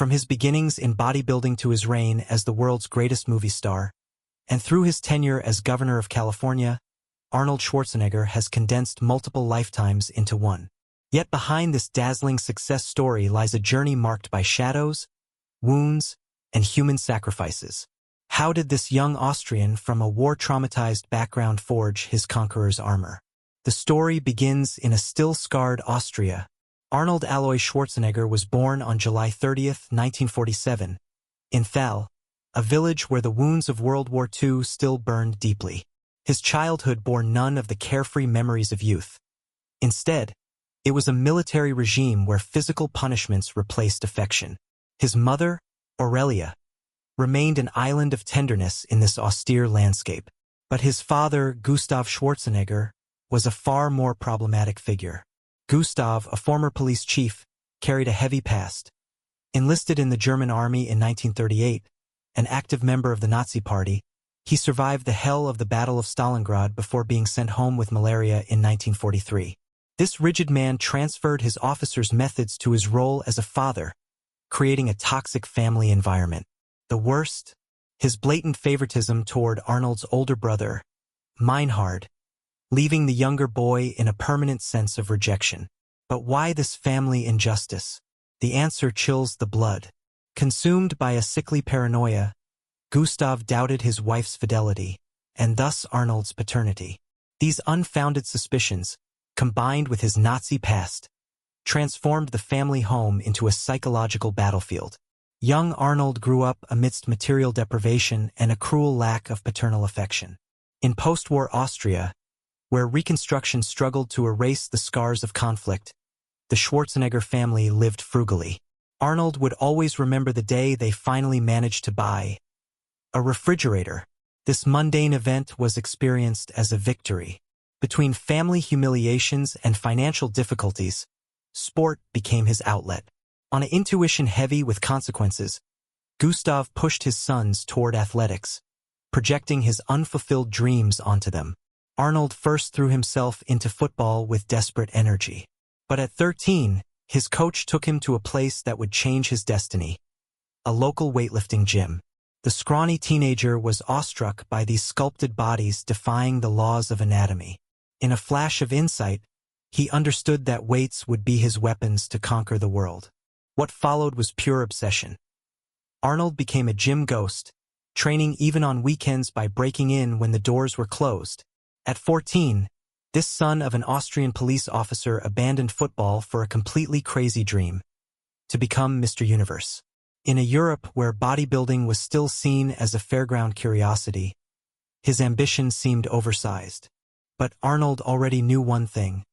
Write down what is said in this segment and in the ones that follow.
From his beginnings in bodybuilding to his reign as the world's greatest movie star, and through his tenure as governor of California, Arnold Schwarzenegger has condensed multiple lifetimes into one. Yet behind this dazzling success story lies a journey marked by shadows, wounds, and human sacrifices. How did this young Austrian from a war-traumatized background forge his conqueror's armor? The story begins in a still-scarred Austria. Arnold Alois Schwarzenegger was born on July 30, 1947, in Thal, a village where the wounds of World War II still burned deeply. His childhood bore none of the carefree memories of youth. Instead, it was a military regime where physical punishments replaced affection. His mother, Aurelia, remained an island of tenderness in this austere landscape. But his father, Gustav Schwarzenegger, was a far more problematic figure. Gustav, a former police chief, carried a heavy past. Enlisted in the German army in 1938, an active member of the Nazi Party, he survived the hell of the Battle of Stalingrad before being sent home with malaria in 1943. This rigid man transferred his officers' methods to his role as a father, creating a toxic family environment. The worst, his blatant favoritism toward Arnold's older brother, Meinhard, leaving the younger boy in a permanent sense of rejection. But why this family injustice? The answer chills the blood. Consumed by a sickly paranoia, Gustav doubted his wife's fidelity, and thus Arnold's paternity. These unfounded suspicions, combined with his Nazi past, transformed the family home into a psychological battlefield. Young Arnold grew up amidst material deprivation and a cruel lack of paternal affection. In post-war Austria, where Reconstruction struggled to erase the scars of conflict, the Schwarzenegger family lived frugally. Arnold would always remember the day they finally managed to buy a refrigerator. This mundane event was experienced as a victory. Between family humiliations and financial difficulties, sport became his outlet. On an intuition heavy with consequences, Gustav pushed his sons toward athletics, projecting his unfulfilled dreams onto them. Arnold first threw himself into football with desperate energy. But at 13, his coach took him to a place that would change his destiny, a local weightlifting gym. The scrawny teenager was awestruck by these sculpted bodies defying the laws of anatomy. In a flash of insight, he understood that weights would be his weapons to conquer the world. What followed was pure obsession. Arnold became a gym ghost, training even on weekends by breaking in when the doors were closed. At 14, this son of an Austrian police officer abandoned football for a completely crazy dream: to become Mr. Universe. In a Europe where bodybuilding was still seen as a fairground curiosity, his ambition seemed oversized. But Arnold already knew one thing: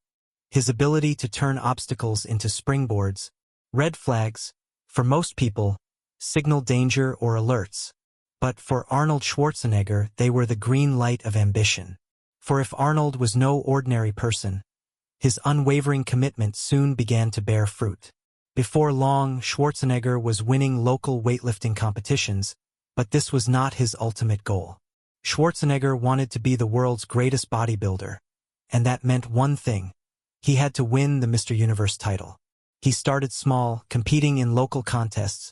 his ability to turn obstacles into springboards. Red flags, for most people, signal danger or alerts. But for Arnold Schwarzenegger, they were the green light of ambition. For if Arnold was no ordinary person, his unwavering commitment soon began to bear fruit. Before long, Schwarzenegger was winning local weightlifting competitions, but this was not his ultimate goal. Schwarzenegger wanted to be the world's greatest bodybuilder, and that meant one thing: he had to win the Mr. Universe title. He started small, competing in local contests,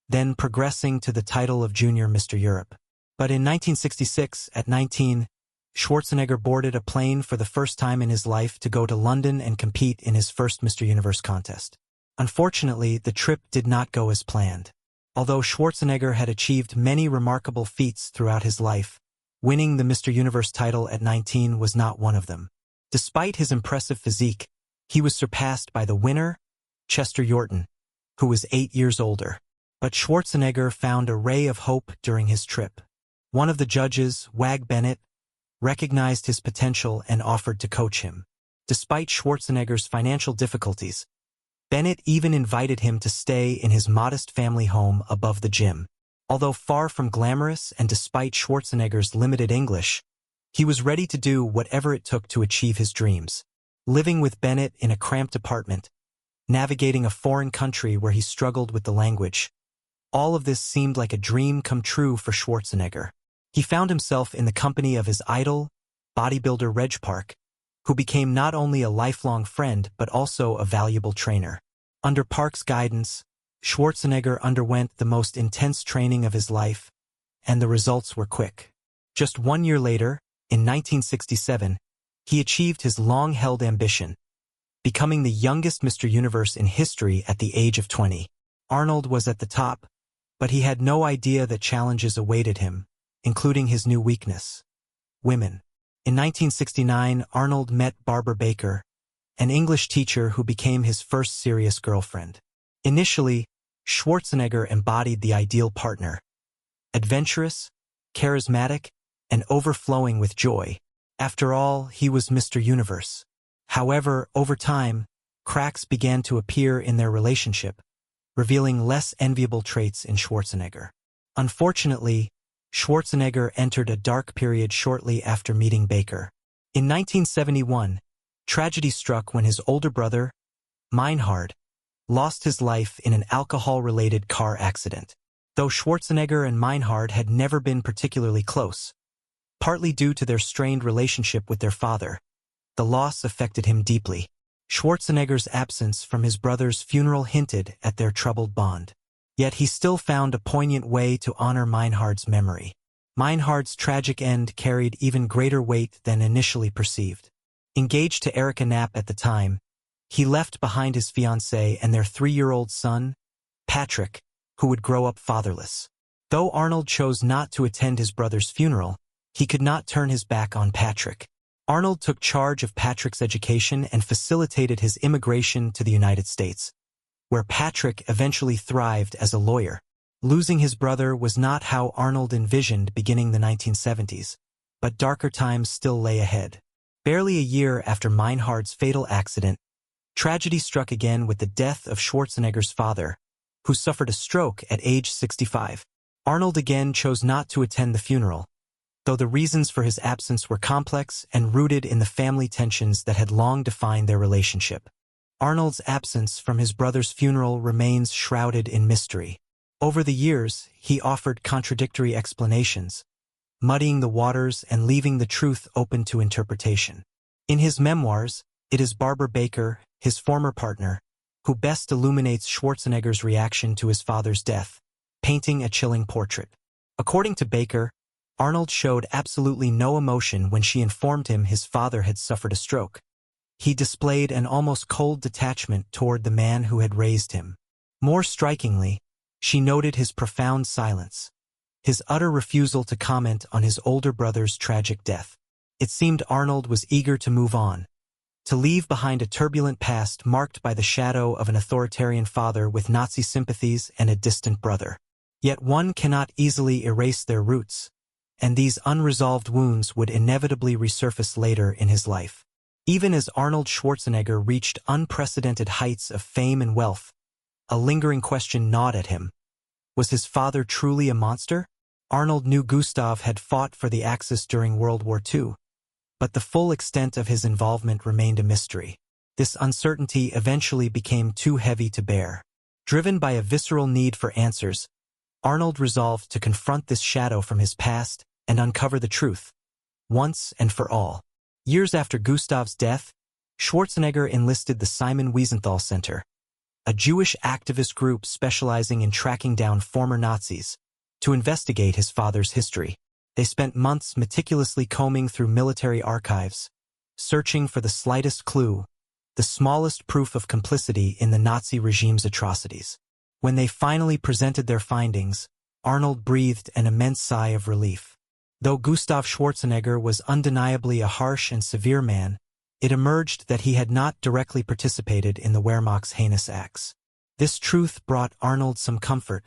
then progressing to the title of Junior Mr. Europe. But in 1966, at 19, Schwarzenegger boarded a plane for the first time in his life to go to London and compete in his first Mr. Universe contest. Unfortunately, the trip did not go as planned. Although Schwarzenegger had achieved many remarkable feats throughout his life, winning the Mr. Universe title at 19 was not one of them. Despite his impressive physique, he was surpassed by the winner, Chester Yorton, who was 8 years older. But Schwarzenegger found a ray of hope during his trip. One of the judges, Wag Bennett, recognized his potential and offered to coach him. Despite Schwarzenegger's financial difficulties, Bennett even invited him to stay in his modest family home above the gym. Although far from glamorous and despite Schwarzenegger's limited English, he was ready to do whatever it took to achieve his dreams. Living with Bennett in a cramped apartment, navigating a foreign country where he struggled with the language, all of this seemed like a dream come true for Schwarzenegger. He found himself in the company of his idol, bodybuilder Reg Park, who became not only a lifelong friend but also a valuable trainer. Under Park's guidance, Schwarzenegger underwent the most intense training of his life, and the results were quick. Just 1 year later, in 1967, he achieved his long-held ambition, becoming the youngest Mr. Universe in history at the age of 20. Arnold was at the top, but he had no idea that challenges awaited him, including his new weakness: women. In 1969, Arnold met Barbara Baker, an English teacher who became his first serious girlfriend. Initially, Schwarzenegger embodied the ideal partner: adventurous, charismatic, and overflowing with joy. After all, he was Mr. Universe. However, over time, cracks began to appear in their relationship, revealing less enviable traits in Schwarzenegger. Unfortunately, Schwarzenegger entered a dark period shortly after meeting Baker. In 1971, tragedy struck when his older brother, Meinhard, lost his life in an alcohol-related car accident. Though Schwarzenegger and Meinhard had never been particularly close, partly due to their strained relationship with their father, the loss affected him deeply. Schwarzenegger's absence from his brother's funeral hinted at their troubled bond. Yet he still found a poignant way to honor Meinhard's memory. Meinhard's tragic end carried even greater weight than initially perceived. Engaged to Erika Knapp at the time, he left behind his fiancée and their 3-year-old son, Patrick, who would grow up fatherless. Though Arnold chose not to attend his brother's funeral, he could not turn his back on Patrick. Arnold took charge of Patrick's education and facilitated his immigration to the United States, where Patrick eventually thrived as a lawyer. Losing his brother was not how Arnold envisioned beginning the 1970s, but darker times still lay ahead. Barely a year after Meinhard's fatal accident, tragedy struck again with the death of Schwarzenegger's father, who suffered a stroke at age 65. Arnold again chose not to attend the funeral, though the reasons for his absence were complex and rooted in the family tensions that had long defined their relationship. Arnold's absence from his brother's funeral remains shrouded in mystery. Over the years, he offered contradictory explanations, muddying the waters and leaving the truth open to interpretation. In his memoirs, it is Barbara Baker, his former partner, who best illuminates Schwarzenegger's reaction to his father's death, painting a chilling portrait. According to Baker, Arnold showed absolutely no emotion when she informed him his father had suffered a stroke. He displayed an almost cold detachment toward the man who had raised him. More strikingly, she noted his profound silence, his utter refusal to comment on his older brother's tragic death. It seemed Arnold was eager to move on, to leave behind a turbulent past marked by the shadow of an authoritarian father with Nazi sympathies and a distant brother. Yet one cannot easily erase their roots, and these unresolved wounds would inevitably resurface later in his life. Even as Arnold Schwarzenegger reached unprecedented heights of fame and wealth, a lingering question gnawed at him. Was his father truly a monster? Arnold knew Gustav had fought for the Axis during World War II, but the full extent of his involvement remained a mystery. This uncertainty eventually became too heavy to bear. Driven by a visceral need for answers, Arnold resolved to confront this shadow from his past and uncover the truth, once and for all. Years after Gustav's death, Schwarzenegger enlisted the Simon Wiesenthal Center, a Jewish activist group specializing in tracking down former Nazis, to investigate his father's history. They spent months meticulously combing through military archives, searching for the slightest clue, the smallest proof of complicity in the Nazi regime's atrocities. When they finally presented their findings, Arnold breathed an immense sigh of relief. Though Gustav Schwarzenegger was undeniably a harsh and severe man, it emerged that he had not directly participated in the Wehrmacht's heinous acts. This truth brought Arnold some comfort,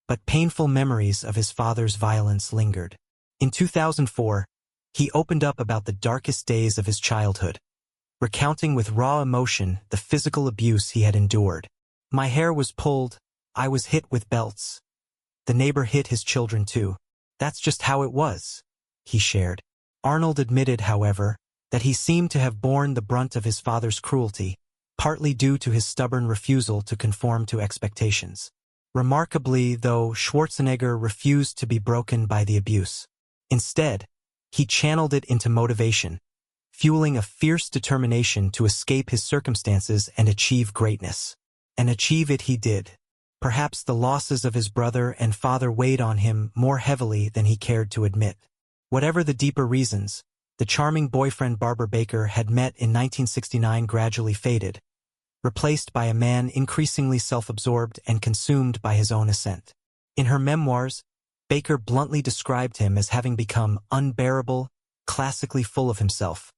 but painful memories of his father's violence lingered. In 2004, he opened up about the darkest days of his childhood, recounting with raw emotion the physical abuse he had endured. "My hair was pulled, I was hit with belts. The neighbor hit his children too. That's just how it was," he shared. Arnold admitted, however, that he seemed to have borne the brunt of his father's cruelty, partly due to his stubborn refusal to conform to expectations. Remarkably, though, Schwarzenegger refused to be broken by the abuse. Instead, he channeled it into motivation, fueling a fierce determination to escape his circumstances and achieve greatness. And achieve it he did. Perhaps the losses of his brother and father weighed on him more heavily than he cared to admit. Whatever the deeper reasons, the charming boyfriend Barbara Baker had met in 1969 gradually faded, replaced by a man increasingly self-absorbed and consumed by his own ascent. In her memoirs, Baker bluntly described him as having become unbearable, classically full of himself.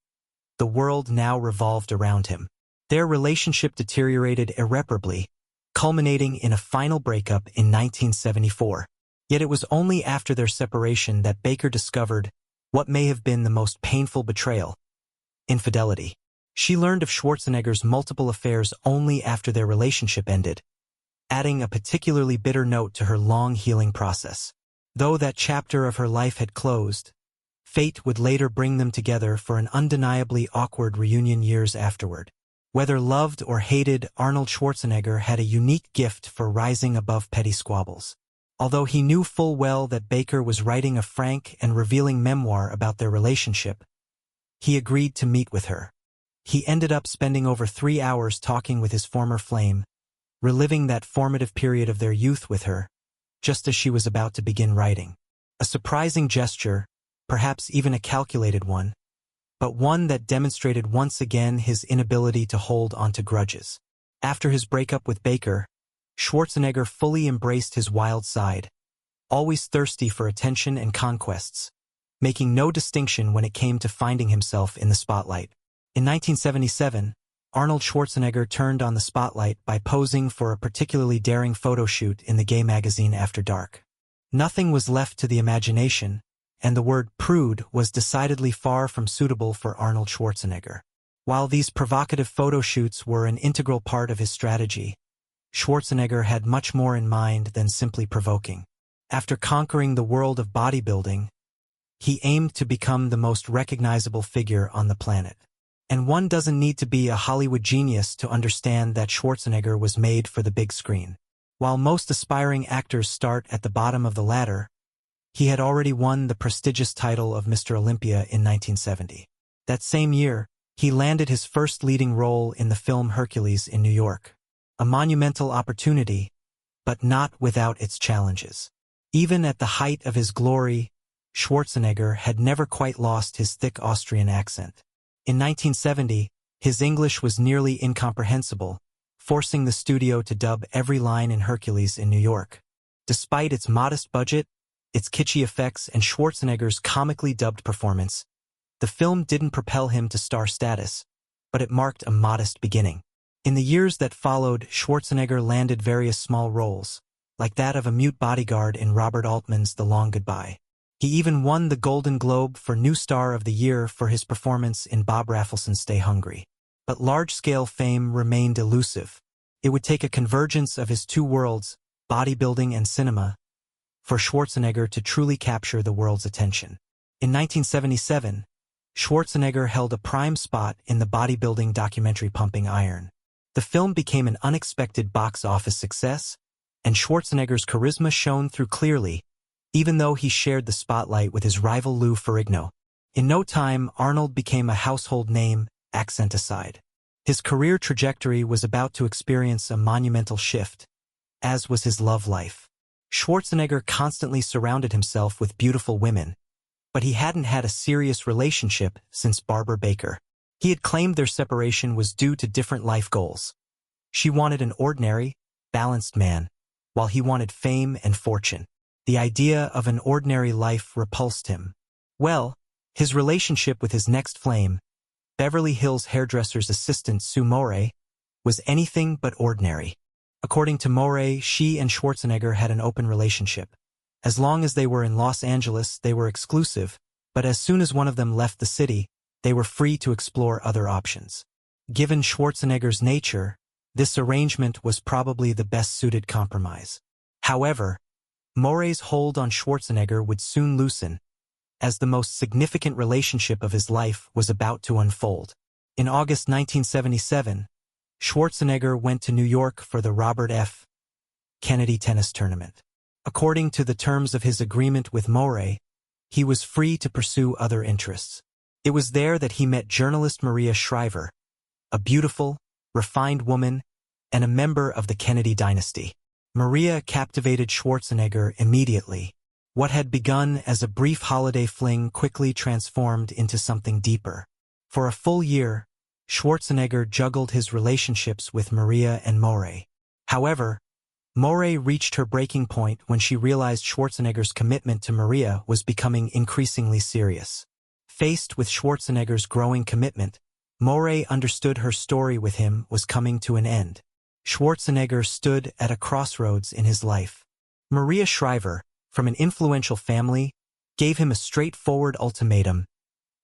The world now revolved around him. Their relationship deteriorated irreparably, culminating in a final breakup in 1974. Yet it was only after their separation that Baker discovered what may have been the most painful betrayal: infidelity. She learned of Schwarzenegger's multiple affairs only after their relationship ended, adding a particularly bitter note to her long healing process. Though that chapter of her life had closed, fate would later bring them together for an undeniably awkward reunion years afterward. Whether loved or hated, Arnold Schwarzenegger had a unique gift for rising above petty squabbles. Although he knew full well that Baker was writing a frank and revealing memoir about their relationship, he agreed to meet with her. He ended up spending over 3 hours talking with his former flame, reliving that formative period of their youth with her, just as she was about to begin writing. A surprising gesture, perhaps even a calculated one, but one that demonstrated once again his inability to hold onto grudges. After his breakup with Baker, Schwarzenegger fully embraced his wild side, always thirsty for attention and conquests, making no distinction when it came to finding himself in the spotlight. In 1977, Arnold Schwarzenegger turned on the spotlight by posing for a particularly daring photo shoot in the gay magazine After Dark. Nothing was left to the imagination, and the word prude was decidedly far from suitable for Arnold Schwarzenegger. While these provocative photo shoots were an integral part of his strategy, Schwarzenegger had much more in mind than simply provoking. After conquering the world of bodybuilding, he aimed to become the most recognizable figure on the planet. And one doesn't need to be a Hollywood genius to understand that Schwarzenegger was made for the big screen. While most aspiring actors start at the bottom of the ladder, he had already won the prestigious title of Mr. Olympia in 1970. That same year, he landed his first leading role in the film Hercules in New York. A monumental opportunity, but not without its challenges. Even at the height of his glory, Schwarzenegger had never quite lost his thick Austrian accent. In 1970, his English was nearly incomprehensible, forcing the studio to dub every line in Hercules in New York. Despite its modest budget, its kitschy effects, and Schwarzenegger's comically dubbed performance, the film didn't propel him to star status, but it marked a modest beginning. In the years that followed, Schwarzenegger landed various small roles, like that of a mute bodyguard in Robert Altman's The Long Goodbye. He even won the Golden Globe for New Star of the Year for his performance in Bob Raffleson's Stay Hungry. But large-scale fame remained elusive. It would take a convergence of his two worlds, bodybuilding and cinema, for Schwarzenegger to truly capture the world's attention. In 1977, Schwarzenegger held a prime spot in the bodybuilding documentary Pumping Iron. The film became an unexpected box office success, and Schwarzenegger's charisma shone through clearly, even though he shared the spotlight with his rival Lou Ferrigno. In no time, Arnold became a household name, accent aside. His career trajectory was about to experience a monumental shift, as was his love life. Schwarzenegger constantly surrounded himself with beautiful women, but he hadn't had a serious relationship since Barbara Baker. He had claimed their separation was due to different life goals. She wanted an ordinary, balanced man, while he wanted fame and fortune. The idea of an ordinary life repulsed him. Well, his relationship with his next flame, Beverly Hills hairdresser's assistant Sue Morey, was anything but ordinary. According to Morey, she and Schwarzenegger had an open relationship. As long as they were in Los Angeles, they were exclusive, but as soon as one of them left the city, they were free to explore other options. Given Schwarzenegger's nature, this arrangement was probably the best-suited compromise. However, Morey's hold on Schwarzenegger would soon loosen, as the most significant relationship of his life was about to unfold. In August 1977, Schwarzenegger went to New York for the Robert F. Kennedy tennis tournament. According to the terms of his agreement with Morey, he was free to pursue other interests. It was there that he met journalist Maria Shriver, a beautiful, refined woman, and a member of the Kennedy dynasty. Maria captivated Schwarzenegger immediately. What had begun as a brief holiday fling quickly transformed into something deeper. For a full year, Schwarzenegger juggled his relationships with Maria and Morey. However, Morey reached her breaking point when she realized Schwarzenegger's commitment to Maria was becoming increasingly serious. Faced with Schwarzenegger's growing commitment, Morey understood her story with him was coming to an end. Schwarzenegger stood at a crossroads in his life. Maria Shriver, from an influential family, gave him a straightforward ultimatum: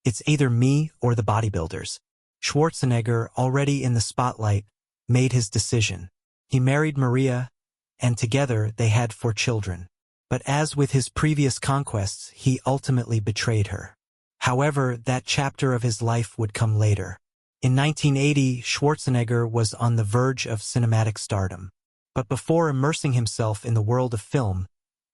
it's either me or the bodybuilders. Schwarzenegger, already in the spotlight, made his decision. He married Maria, and together they had 4 children. But as with his previous conquests, he ultimately betrayed her. However, that chapter of his life would come later. In 1980, Schwarzenegger was on the verge of cinematic stardom. But before immersing himself in the world of film,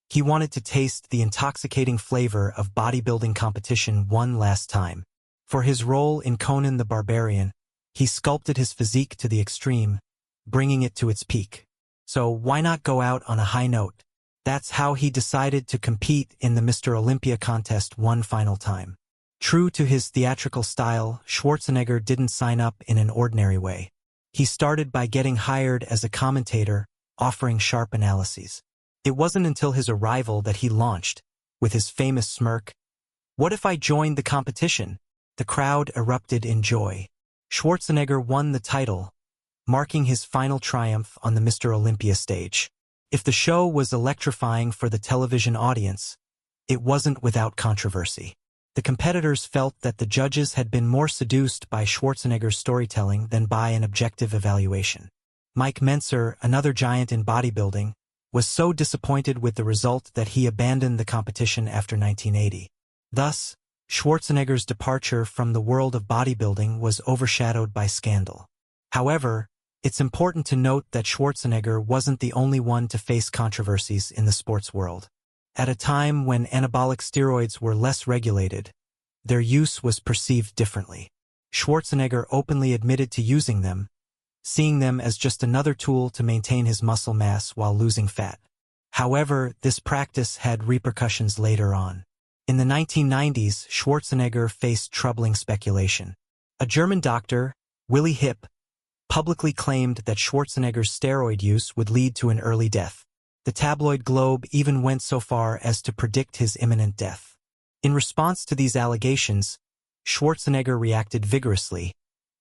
he wanted to taste the intoxicating flavor of bodybuilding competition one last time. For his role in Conan the Barbarian, he sculpted his physique to the extreme, bringing it to its peak. So why not go out on a high note? That's how he decided to compete in the Mr. Olympia contest one final time. True to his theatrical style, Schwarzenegger didn't sign up in an ordinary way. He started by getting hired as a commentator, offering sharp analyses. It wasn't until his arrival that he launched, with his famous smirk, "What if I joined the competition?" The crowd erupted in joy. Schwarzenegger won the title, marking his final triumph on the Mr. Olympia stage. If the show was electrifying for the television audience, it wasn't without controversy. The competitors felt that the judges had been more seduced by Schwarzenegger's storytelling than by an objective evaluation. Mike Mentzer, another giant in bodybuilding, was so disappointed with the result that he abandoned the competition after 1980. Thus, Schwarzenegger's departure from the world of bodybuilding was overshadowed by scandal. However, it's important to note that Schwarzenegger wasn't the only one to face controversies in the sports world. At a time when anabolic steroids were less regulated, their use was perceived differently. Schwarzenegger openly admitted to using them, seeing them as just another tool to maintain his muscle mass while losing fat. However, this practice had repercussions later on. In the 1990s, Schwarzenegger faced troubling speculation. A German doctor, Willy Hipp, publicly claimed that Schwarzenegger's steroid use would lead to an early death. The tabloid Globe even went so far as to predict his imminent death. In response to these allegations, Schwarzenegger reacted vigorously,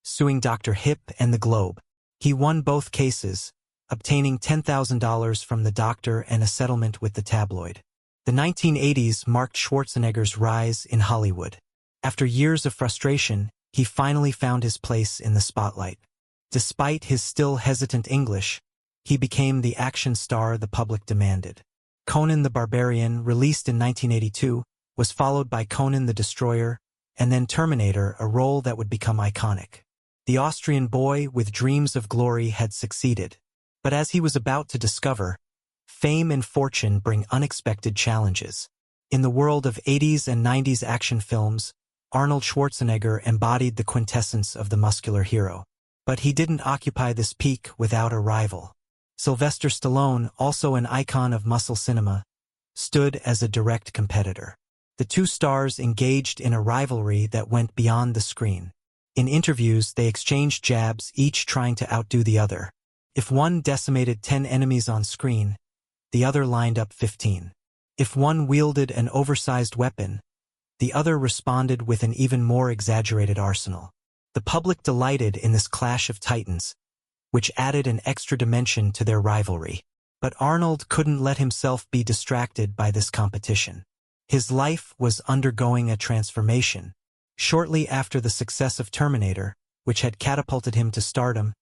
suing Dr. Hipp and the Globe. He won both cases, obtaining $10,000 from the doctor and a settlement with the tabloid. The 1980s marked Schwarzenegger's rise in Hollywood. After years of frustration, he finally found his place in the spotlight. Despite his still hesitant English, he became the action star the public demanded. Conan the Barbarian, released in 1982, was followed by Conan the Destroyer, and then Terminator, a role that would become iconic. The Austrian boy with dreams of glory had succeeded. But as he was about to discover, fame and fortune bring unexpected challenges. In the world of 80s and 90s action films, Arnold Schwarzenegger embodied the quintessence of the muscular hero. But he didn't occupy this peak without a rival. Sylvester Stallone, also an icon of muscle cinema, stood as a direct competitor. The two stars engaged in a rivalry that went beyond the screen. In interviews, they exchanged jabs, each trying to outdo the other. If one decimated 10 enemies on screen, the other lined up 15. If one wielded an oversized weapon, the other responded with an even more exaggerated arsenal. The public delighted in this clash of titans, which added an extra dimension to their rivalry. But Arnold couldn't let himself be distracted by this competition. His life was undergoing a transformation. Shortly after the success of Terminator, which had catapulted him to stardom,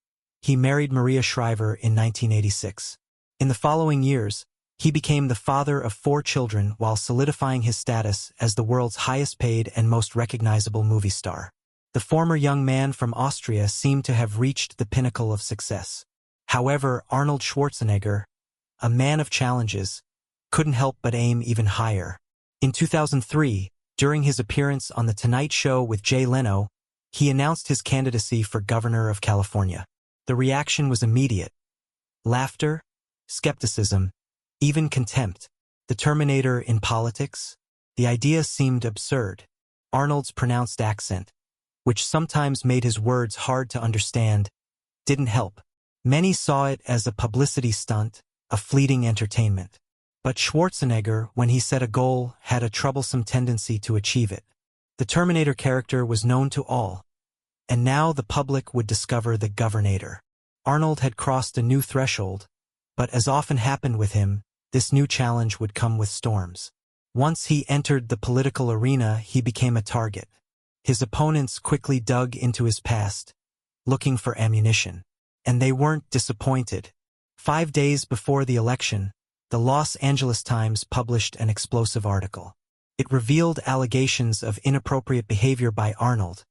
he married Maria Shriver in 1986. In the following years, he became the father of 4 children while solidifying his status as the world's highest-paid and most recognizable movie star. The former young man from Austria seemed to have reached the pinnacle of success. However, Arnold Schwarzenegger, a man of challenges, couldn't help but aim even higher. In 2003, during his appearance on The Tonight Show with Jay Leno, he announced his candidacy for governor of California. The reaction was immediate. Laughter, skepticism, even contempt. The Terminator in politics? The idea seemed absurd. Arnold's pronounced accent, which sometimes made his words hard to understand, didn't help. Many saw it as a publicity stunt, a fleeting entertainment. But Schwarzenegger, when he set a goal, had a troublesome tendency to achieve it. The Terminator character was known to all, and now the public would discover the Governator. Arnold had crossed a new threshold, but as often happened with him, this new challenge would come with storms. Once he entered the political arena, he became a target. His opponents quickly dug into his past, looking for ammunition. And they weren't disappointed. 5 days before the election, the Los Angeles Times published an explosive article. It revealed allegations of inappropriate behavior by Arnold,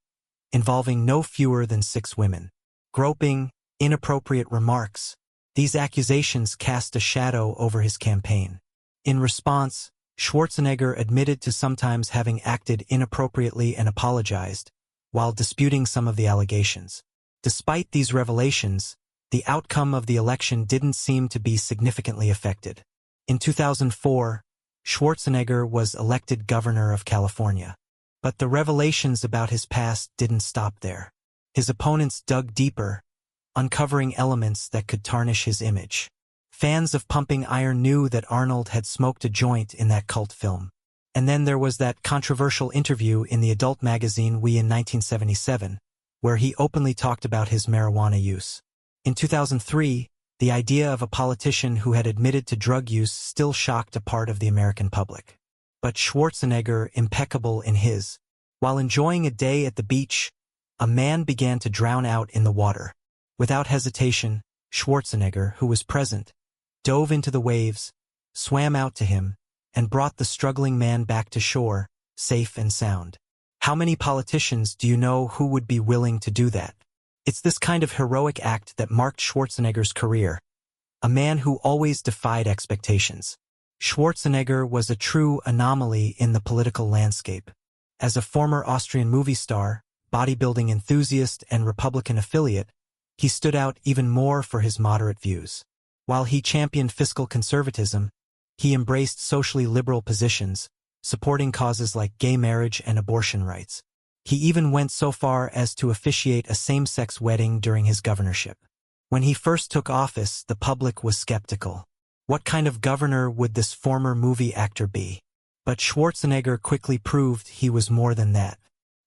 involving no fewer than 6 women. Groping, inappropriate remarks. These accusations cast a shadow over his campaign. In response, Schwarzenegger admitted to sometimes having acted inappropriately and apologized, while disputing some of the allegations. Despite these revelations, the outcome of the election didn't seem to be significantly affected. In 2004, Schwarzenegger was elected governor of California. But the revelations about his past didn't stop there. His opponents dug deeper, uncovering elements that could tarnish his image. Fans of Pumping Iron knew that Arnold had smoked a joint in that cult film. And then there was that controversial interview in the adult magazine We in 1977, where he openly talked about his marijuana use. In 2003, the idea of a politician who had admitted to drug use still shocked a part of the American public. But Schwarzenegger, impeccable in his, while enjoying a day at the beach, a man began to drown out in the water. Without hesitation, Schwarzenegger, who was present, dove into the waves, swam out to him, and brought the struggling man back to shore, safe and sound. How many politicians do you know who would be willing to do that? It's this kind of heroic act that marked Schwarzenegger's career, a man who always defied expectations. Schwarzenegger was a true anomaly in the political landscape. As a former Austrian movie star, bodybuilding enthusiast, and Republican affiliate, he stood out even more for his moderate views. While he championed fiscal conservatism, he embraced socially liberal positions, supporting causes like gay marriage and abortion rights. He even went so far as to officiate a same-sex wedding during his governorship. When he first took office, the public was skeptical. What kind of governor would this former movie actor be? But Schwarzenegger quickly proved he was more than that.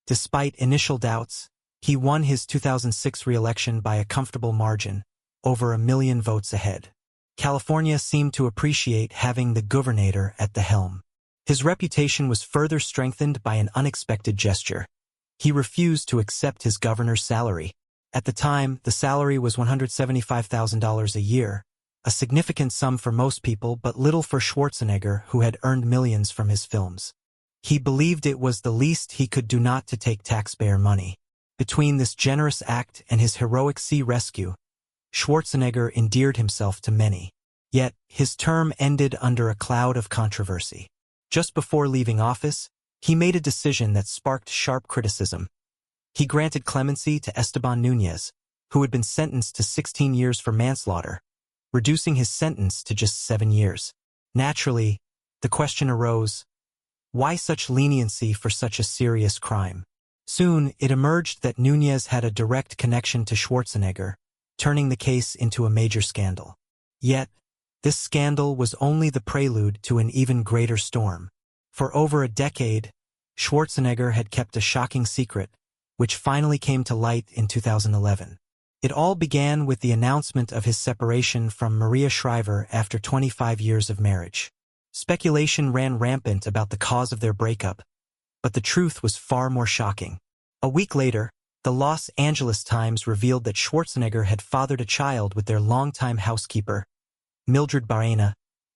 Despite initial doubts, he won his 2006 re-election by a comfortable margin, over 1 million votes ahead. California seemed to appreciate having the Governator at the helm. His reputation was further strengthened by an unexpected gesture. He refused to accept his governor's salary. At the time, the salary was $175,000 a year, a significant sum for most people but little for Schwarzenegger, who had earned millions from his films. He believed it was the least he could do not to take taxpayer money. Between this generous act and his heroic sea rescue, Schwarzenegger endeared himself to many. Yet, his term ended under a cloud of controversy. Just before leaving office, he made a decision that sparked sharp criticism. He granted clemency to Esteban Núñez, who had been sentenced to 16 years for manslaughter, reducing his sentence to just 7 years. Naturally, the question arose, why such leniency for such a serious crime? Soon, it emerged that Núñez had a direct connection to Schwarzenegger, turning the case into a major scandal. Yet, this scandal was only the prelude to an even greater storm. For over a decade, Schwarzenegger had kept a shocking secret, which finally came to light in 2011. It all began with the announcement of his separation from Maria Shriver after 25 years of marriage. Speculation ran rampant about the cause of their breakup, but the truth was far more shocking. A week later, the Los Angeles Times revealed that Schwarzenegger had fathered a child with their longtime housekeeper, Mildred Barrena,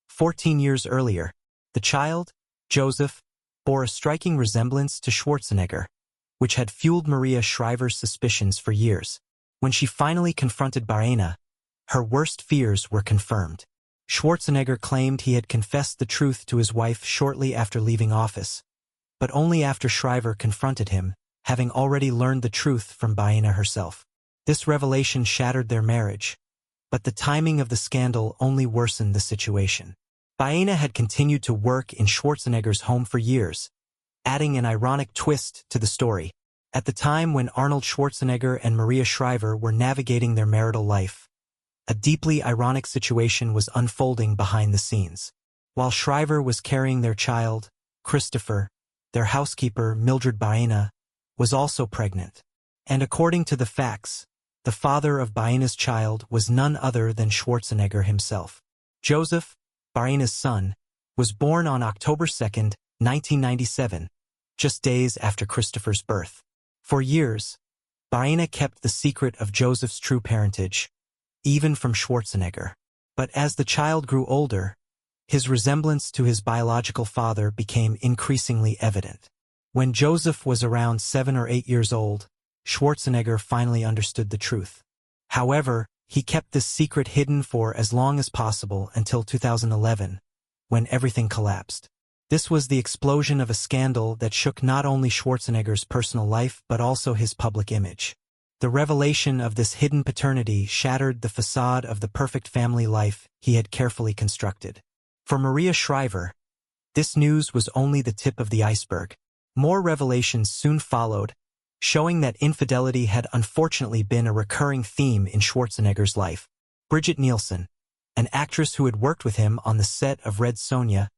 14 years earlier. The child, Joseph, bore a striking resemblance to Schwarzenegger, which had fueled Maria Shriver's suspicions for years. When she finally confronted Barrena, her worst fears were confirmed. Schwarzenegger claimed he had confessed the truth to his wife shortly after leaving office, but only after Shriver confronted him, having already learned the truth from Barrena herself. This revelation shattered their marriage, but the timing of the scandal only worsened the situation. Baena had continued to work in Schwarzenegger's home for years, adding an ironic twist to the story. At the time when Arnold Schwarzenegger and Maria Shriver were navigating their marital life, a deeply ironic situation was unfolding behind the scenes. While Shriver was carrying their child, Christopher, their housekeeper, Mildred Baena, was also pregnant. And according to the facts, the father of Baena's child was none other than Schwarzenegger himself. Joseph, Baena's son, was born on October 2, 1997, just days after Christopher's birth. For years, Baena kept the secret of Joseph's true parentage, even from Schwarzenegger. But as the child grew older, his resemblance to his biological father became increasingly evident. When Joseph was around 7 or 8 years old, Schwarzenegger finally understood the truth. However, he kept this secret hidden for as long as possible until 2011, when everything collapsed. This was the explosion of a scandal that shook not only Schwarzenegger's personal life but also his public image. The revelation of this hidden paternity shattered the facade of the perfect family life he had carefully constructed. For Maria Shriver, this news was only the tip of the iceberg. More revelations soon followed, showing that infidelity had unfortunately been a recurring theme in Schwarzenegger's life. Brigitte Nielsen, an actress who had worked with him on the set of Red Sonja,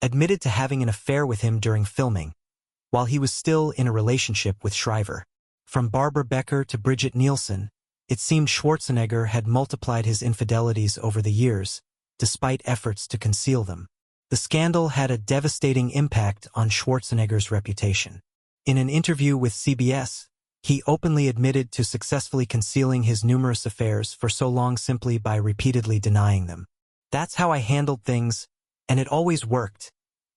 admitted to having an affair with him during filming, while he was still in a relationship with Shriver. From Barbara Becker to Brigitte Nielsen, it seemed Schwarzenegger had multiplied his infidelities over the years, despite efforts to conceal them. The scandal had a devastating impact on Schwarzenegger's reputation. In an interview with CBS, he openly admitted to successfully concealing his numerous affairs for so long simply by repeatedly denying them. "That's how I handled things, and it always worked,"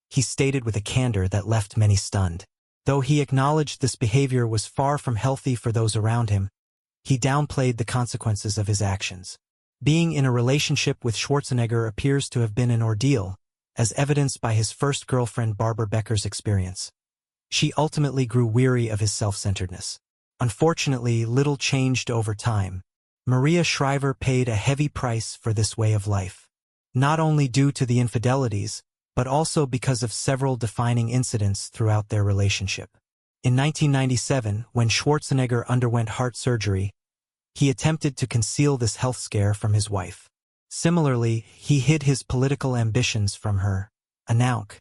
he stated with a candor that left many stunned. Though he acknowledged this behavior was far from healthy for those around him, he downplayed the consequences of his actions. Being in a relationship with Schwarzenegger appears to have been an ordeal, as evidenced by his first girlfriend Barbara Becker's experience. She ultimately grew weary of his self-centeredness. Unfortunately, little changed over time. Maria Shriver paid a heavy price for this way of life, not only due to the infidelities, but also because of several defining incidents throughout their relationship. In 1997, when Schwarzenegger underwent heart surgery, he attempted to conceal this health scare from his wife. Similarly, he hid his political ambitions from her, Anouk,